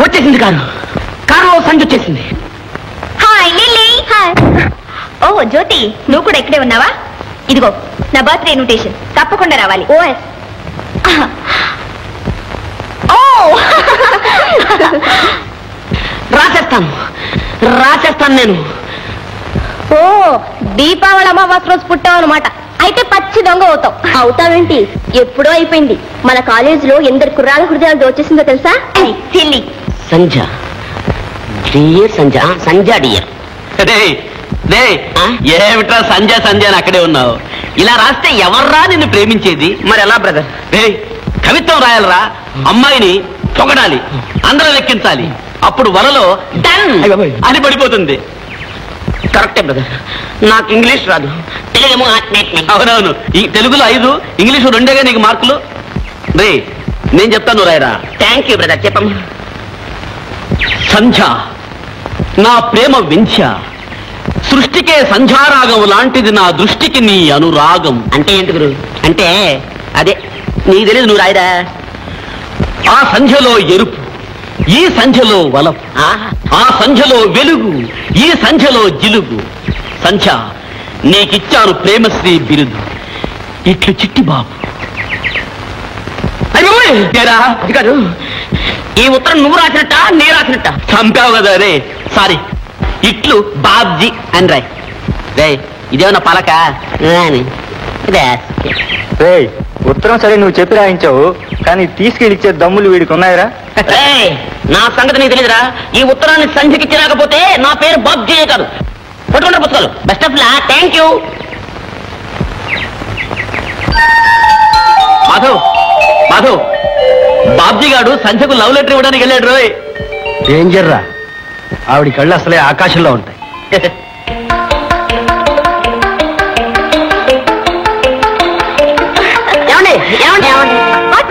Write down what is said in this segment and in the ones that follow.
వచ్చేసింది కారులో సంజు వచ్చేసింది. Hi lily. హాయ్. ఓ జ్యోతి, నువ్వు కూడా ఇక్కడే ఉన్నావా? ఇదిగో నా బర్త్డే ఇన్విటేషన్, తప్పకుండా రావాలి. రాసేస్తాను నేను. ఓ దీపావళి అమావాస్య రోజు పుట్టావు అనమాట. అయితే పచ్చి దొంగ అవుతావు. అవుతావేంటి? ఎప్పుడో అయిపోయింది. మన కాలేజీలో ఎందరు కుర్రాల హృదయాలు దోచేసిందో తెలుసా? సిల్లీ. సంజ డియర్, సంజ డియర్. ఏమిట్రా సంజయ్ అని అక్కడే ఉన్నావు? ఇలా రాస్తే ఎవర్రా నిన్ను ప్రేమించేది? మరి ఎలా బ్రదర్? కవిత్వం రాయాలరా, అమ్మాయిని పొగడాలి, అందరూ లెక్కించాలి, అప్పుడు వలలో డన్ అని పడిపోతుంది. కరెక్టే బ్రదర్, నాకు ఇంగ్లీష్ రాదు, తెలుగేమో. అవునవును, ఈ తెలుగులో 5, ఇంగ్లీషు 2 నీకు మార్కులు. రే నేను చెప్తాను రాయరా. థ్యాంక్ యూ బ్రదర్, చెప్పమ్మా. సంధ్య నా ప్రేమ వింఛ, సృష్టికే సంధ్యారాగం లాంటిది నా దృష్టికి నీ అనురాగం. అంటే ఏంటి గురు? అంటే అదే నీకు తెలియదు, నువ్వు రాయరా. ఆ సంధ్యలో ఎరుపు, ఈ సంధ్యలో వలపు, ఆ సంధ్యలో వెలుగు, ఈ సంధ్యలో జిలుగు. సంధ్య నీకిచ్చాను ప్రేమశ్రీ బిరుదు, ఇట్లు చిట్టి బాబు. కాదు, ఈ ఉత్తరం నువ్వు రాసినట్ట నీ రాసినట్ట? చంపావు కదా రే. సారీ, ఇట్లు బాబ్జీ అని రాయ్. రే ఇదేమన్నా పలక? ఉత్తరం సరే నువ్వు చెప్పి రాయించావు, కానీ తీసుకెళ్ళిచ్చే దమ్ములు వీడికి ఉన్నాయరా? నా సంగతి నీకు తెలియదురా. ఈ ఉత్తరాన్ని సంధ్యకి ఇచ్చిరాకపోతే నా పేరు బాబ్జీ కాదు. పట్టుకుంటారు పుస్తకాలు. Best of luck. Thank you. Madhav, Babji గారు సంధ్యకు లవ్ లెటర్ ఇవ్వడానికి వెళ్ళాడు రోయ్. డేంజర్ రా, ఆవిడ కళ్ళు అసలే ఆకాశంలో ఉంటాయి.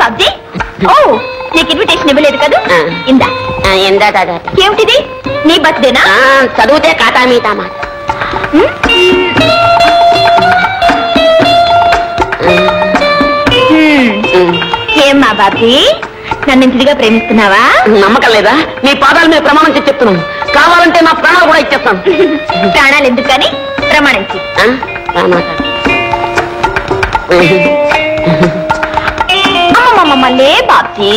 బాబ్జీ, ఓ నీకు ఇన్విటేషన్ ఇవ్వలేదు కదా? ఇందా. ఏమిటిది? నీ బర్త్డేనా? చదివితే కాటా మీటామా. ఏమ్మా బాబ్జీ, నన్ను ఇంటిగా ప్రేమిస్తున్నావా? నమ్మకం లేదా? నీ పాదాల మీద ప్రమాణం చేసి చెప్తున్నాను. కావాలంటే నా ప్రాణాలు కూడా ఇచ్చేస్తాను. ప్రాణాలు ఎందుకని ప్రమాణించి. అమ్మమ్మమ్మలే బాబ్జీ.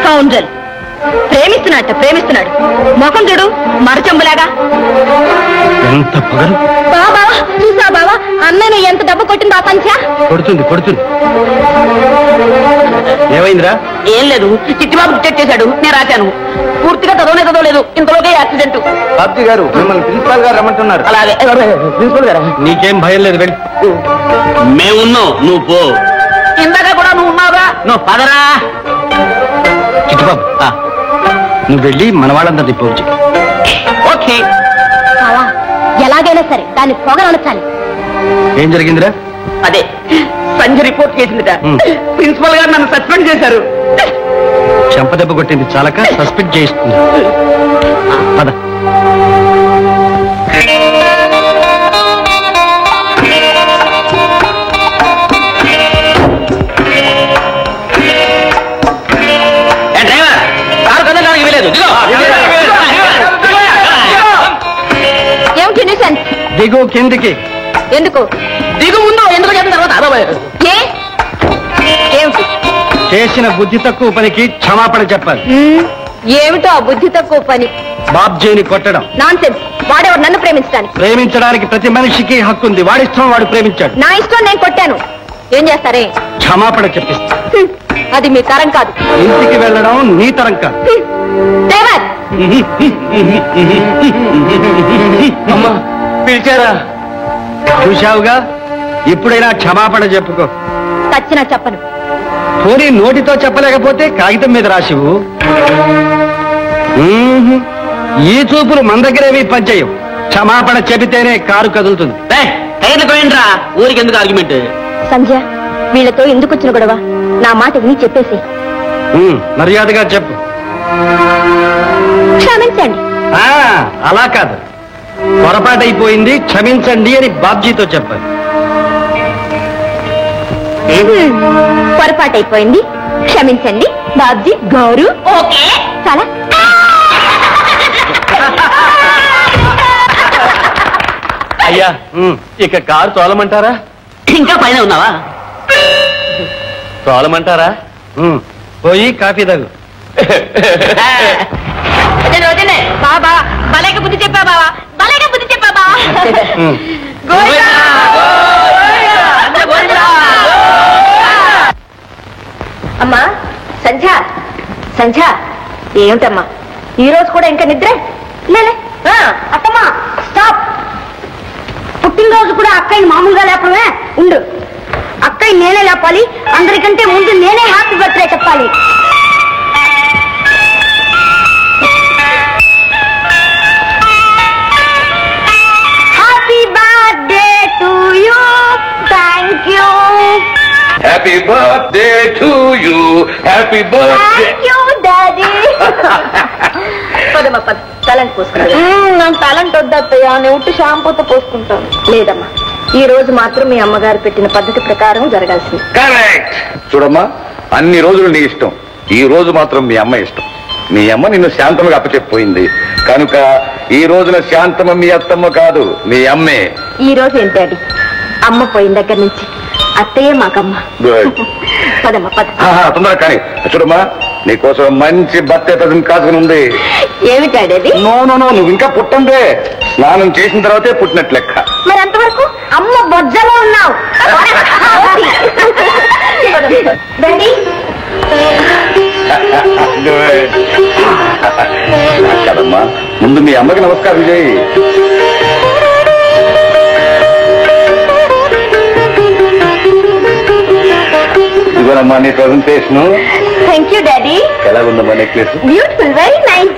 కౌంజల్ ప్రేమిస్తున్నాడు. ముఖం చూడు, మరచెంబులాగా. ఎంత పొగరు! బాబా చూసా బావా, అన్నయ్య ఎంత డబ్బు కొట్టిందో ఆ సంఖ్య. కొడుతుంది. ఏమైందిరా? ఏం లేదు, చిట్టిబాబు డిటెక్ట్ చేశాడు, నేను రాశాను. పూర్తిగా చదవలేదు, ఇంతలోకే యాక్సిడెంట్. బాబ్జీ గారు మిమ్మల్ని ప్రిన్సిపాల్ గారు రమ్మంటున్నారు. అలాగే ప్రిన్సిపల్ గారు. నీకేం భయం లేదు, వెళ్ళి. మేమున్నాం, నువ్వు పో. ఇందాక కూడా నువ్వు ఉన్నావుగా, నువ్వు పదరా. చిట్టుబాబు, నువ్వు వెళ్ళి మన వాళ్ళంతా తిప్పవచ్చు. ఓకే. ఎలాగైనా సరే దాన్ని పొగరనొచ్చాలి. ఏం జరిగిందిరా? అదే సంజయ్ రిపోర్ట్ చేసిందిట. ప్రిన్సిపల్ గారు నన్ను సస్పెండ్ చేశారు. చెంపదెబ్బ కొట్టింది చాలక సస్పెండ్ చేయిస్తుంది. పద. దిగు కిందికి. ఎందుకు దిగు? ముందు ఎందుకు చెప్పిన తర్వాత ఏమిటి? చేసిన బుద్ధి తక్కువ పనికి క్షమాపణ చెప్పాలి. ఏమిటో ఆ బుద్ధి తక్కువ పని? బాబ్జీని కొట్టడం. నాన్సెన్స్. వాడేవాడు నన్ను ప్రేమించడానికి. ప్రేమించడానికి ప్రతి మనిషికి హక్కు ఉంది. వాడిష్టం వాడు ప్రేమించాడు. నా ఇష్టం నేను కొట్టాను. ఏం చేస్తారే? క్షమాపణ చెప్పిస్తా. అది మీ తరం కాదు. ఇంటికి వెళ్ళడం నీ తరం కాదు. అమ్మా పిలిచారా? చూశావుగా, ఇప్పుడైనా క్షమాపణ చెప్పుకో. చచ్చినా చెప్పను. పోనీ నోటితో చెప్పలేకపోతే కాగితం మీద రాసివు. ఈ చూపులు మన దగ్గరేవి పనిచేయం. క్షమాపణ చెబితేనే కారు కదులుతుంది. టైర్లు పోయిండ్రా, ఊరికి ఎందుకు ఆర్గ్యుమెంట్? సంధ్య, వీళ్ళతో ఎందుకు వచ్చిన గొడవ? నా మాట విని చెప్పేసి. మర్యాదగా చెప్పు. క్షమించండి. అలా కాదు, పొరపాటైపోయింది క్షమించండి అని బాబ్జీతో చెప్పాలి. పొరపాటైపోయింది క్షమించండి బాబ్జీ గారు. ఓకే చాలా. అయ్యా, ఇక కారు తోలమంటారా? ఇంకా పైన ఉన్నావా? తోలమంటారా? పోయి కాఫీ తాగు. బాబా భలేక బుద్ధి చెప్పా బావా, భలేక బుద్ధి చెప్పా బావా. అమ్మా సంధ్య, సంధ్య ఏమిటమ్మా ఈ రోజు కూడా ఇంకా నిద్ర? లేలే అత్తమ్మా స్టాప్. పుట్టినరోజు కూడా అక్కయ్య మామూలుగా లేపడమే. ఉండు, అక్కయ్య నేనే లేపాలి. అందరికంటే ముందు నేనే హ్యాపీ బర్త్డే చెప్పాలి. Happy birthday to you. Thank you. Happy birthday to you. Happy birthday. Thank you daddy. పదమ్మా పద, తలంటి పోసుకుంటా. నాకు తలంటి వద్దత్తయ్యా, నేను ఉట్టి షాంపూతో పోసుకుంటాను. లేదమ్మా, ఈ రోజు మాత్రం మీ అమ్మగారు పెట్టిన పద్ధతి ప్రకారం జరగాల్సింది. కరెక్ట్. చూడమ్మా, అన్ని రోజులు నీ ఇష్టం, ఈ రోజు మాత్రం మీ అమ్మ ఇష్టం. మీ అమ్మ నిన్ను శాంతమ్మగా అప్పచెప్పిపోయింది కనుక ఈ రోజున శాంతమ్మ మీ అత్తమ్మ కాదు, మీ అమ్మే. ఈ రోజు ఏంటి డాడీ, అమ్మ పోయిన దగ్గర నుంచి అత్తయ్యే మాకమ్మ. పదమ్మా పద. తొందరగా కానీ. చూడమ్మా, నీకోసం మంచి బర్త్డే ప్రజెంట్ కాసుకుని ఉంది. ఏమిటి డాడీ అది? నో నో నో, నువ్వు ఇంకా పుట్టందే. స్నానం చేసిన తర్వాతే పుట్టినట్లు లెక్క. మరి అంతవరకు అమ్మ బొజ్జలో ఉన్నావు. డాడీ కదమ్మా, ముందు మీ అమ్మకి నమస్కారం చేయి. ఇదిగోనమ్మా నీ ప్రజెంటేషన్. Thank you daddy. ఎలా ఉందమ్మా necklace? Beautiful, very nice.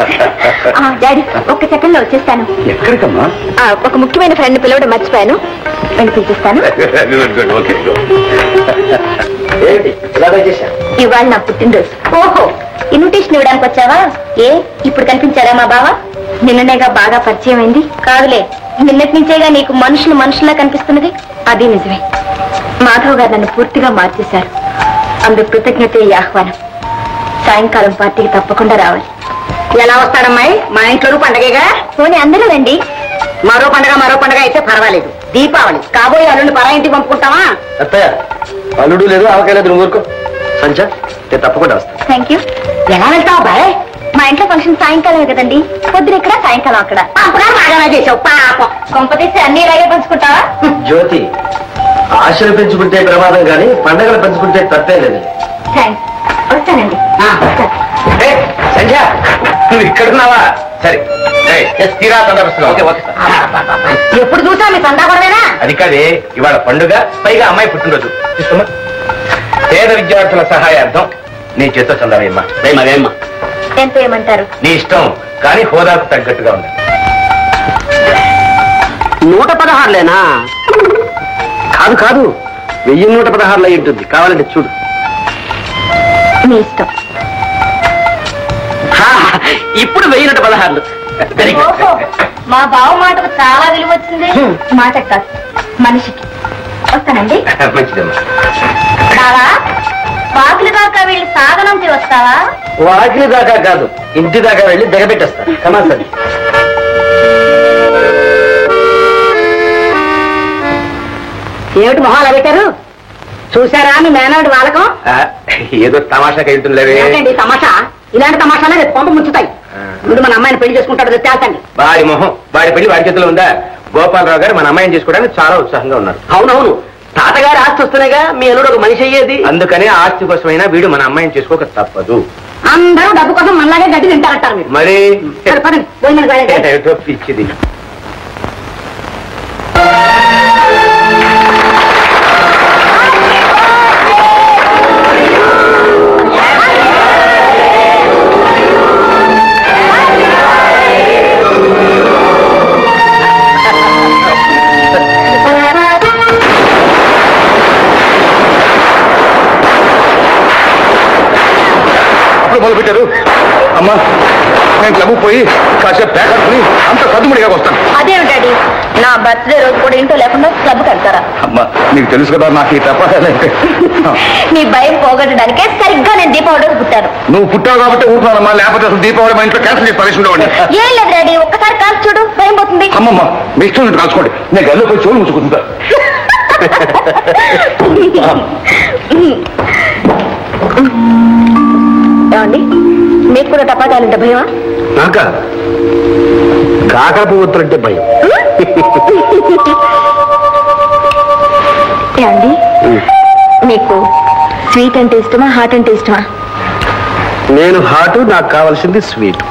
Daddy ఒక్క సెకండ్ లో వచ్చేస్తాను. ఎక్కడికమ్మా? ఒక ముఖ్యమైన ఫ్రెండ్ పిలవడం మర్చిపోయాను, వెళ్ళి పిలిపిస్తాను. ఓకే. ఇవాళ నా పుట్టినరోజు. ఓహో, ఇన్విటేషన్ ఇవ్వడానికి వచ్చావా? ఏ ఇప్పుడు కనిపించారా మా బావ? నిన్ననేగా బాగా పరిచయం అయింది. కాదులే, నిన్నటి నుంచేగా నీకు మనుషులు మనుషుల్లా కనిపిస్తున్నది. అది నిజమే. మాధవ్ గారు నన్ను పూర్తిగా మార్చేశారు. అందుకు కృతజ్ఞత ఈ ఆహ్వానం. సాయంకాలం పార్టీకి తప్పకుండా రావాలి. ఎలా వస్తాడమ్మాయి? మా ఇంట్లో పండగగా. పోనీ అందరూ రండి. మరో పండగ అయితే పర్వాలేదు. దీపావళి కాబోయే అల్లుడిని పరా ఇంటికి పంపుకుంటావా? అత్తయ్య, అల్లుడు లేదు, ఆవకాయ లేదు, నువ్వు ఊరుకో. సంచ, నేను తప్పకుండా వస్తాను. Thank you. ఎలా వెళ్తావు బాయ్? మా ఇంట్లో ఫంక్షన్ సాయంకాలమే కదండి. పొద్దున ఇక్కడ, సాయంకాలం అక్కడ. బాగా చేసావు పాపం. కొంపతీసి అన్ని ఇలాగే పంచుకుంటావా? జ్యోతి, ఆశలు పెంచుకుంటే ప్రమాదం కానీ పండగలు పెంచుకుంటే తప్పే లేదు. థ్యాంక్స్, వస్తానండి. సంధ్య, నువ్వు ఇక్కడున్నావా? సరే, తీరా తొందరగా. ఎప్పుడు చూసా మీ సందాపడమేనా? అది కాదే, ఇవాళ పండుగ, పైగా అమ్మాయి పుట్టినరోజు. చూసుకోమా, పేద విద్యార్థుల సహాయార్థం నీ చేత్తో చందాలమ్మా. మరేమ్మా ఎంత ఏమంటారు? నీ ఇష్టం, కానీ హోదాకు తగ్గట్టుగా ఉంది. 116లేనా? కాదు కాదు, 1116 అయి ఉంటుంది. కావాలంటే చూడు. మీ ఇష్టం. ఇప్పుడు 1116. ఓహో, మా బావ మాటకు చాలా విలువ వచ్చింది. మాట కాదు, మనిషికి. వస్తానండి. మంచిదమ్మా. బావా, వాకిలి దాకా వెళ్ళి సాగనంపి వస్తావా? వాకిలి దాకా కాదు, ఇంటి దాకా వెళ్ళి దిగబెట్టేస్తా. కమా సార్. ఏమిటి మొహాలు పెట్టారు? చూసారా మీ మేనవాడి వాళ్ళకం? ఏదో తమాషాకి వెళ్తుండేవే. తమాషా? ఇలాంటి తమాషాలే రేపు పంప ముచ్చుతాయి. ముందు మన అమ్మాయిని పెళ్లి చేసుకుంటాడు తేల్తండి. వాడి మొహం, వాడి పెళ్లి వాడి చేతిలో ఉందా? గోపాలరావు గారు మన అమ్మాయిని చేసుకోవడానికి చాలా ఉత్సాహంగా ఉన్నారు. అవునవును, తాతగారి ఆస్తి వస్తున్నాయిగా మీ అల్లుడు ఒక మనిషి అయ్యేది. అందుకనే ఆస్తి కోసమైనా వీడు మన అమ్మాయిని చేసుకోక తప్పదు. అందరూ డబ్బు కోసం మనలాగే గడ్డి తింటారంటారు మీరు. మరి పదండి, భోజనానికి వెళ్ళండి. ఏమిటో పిచ్చిది. అమ్మా నేను క్లబ్ పోయి కాసేపు పేకట్టుకుని అంత సద్దుముడిగా వస్తాను. అదేమి డాడీ, నా బర్త్డే రోజు కూడా ఇంట్లో లేకుండా క్లబ్కి వెళ్తారా? అమ్మా నీకు తెలుసు కదా నాకు ఈ తప్పదంటే. నీ భయం పోగొట్టడానికే సరిగ్గా నేను దీపావళి రోజు పుట్టాను. నువ్వు పుట్టావు కాబట్టి ఊరుకున్నానమ్మా, లేకపోతే అసలు దీపావళి మా ఇంట్లో క్యాన్సిల్ చేసి పరిస్థితి ఉండేవాడిని. ఏం లేదు డాడీ, ఒక్కసారి కాల్చి చూడు, భయం పోతుంది. అమ్మమ్మ మీ ఇష్టం నుండి కాల్చుకోండి, నేను గదిలో పోయి చెవులు ముచ్చుకుంటా. ఏమండి, మీకు కూడా టపాకాయలంటే భయమా? నాక కాకర పువ్వుతులంటే భయం. ఏమండి, మీకు స్వీట్ అంటే ఇష్టమా, హాట్ అంటే ఇష్టమా? నేను హాటు, నాకు కావాల్సింది స్వీట్.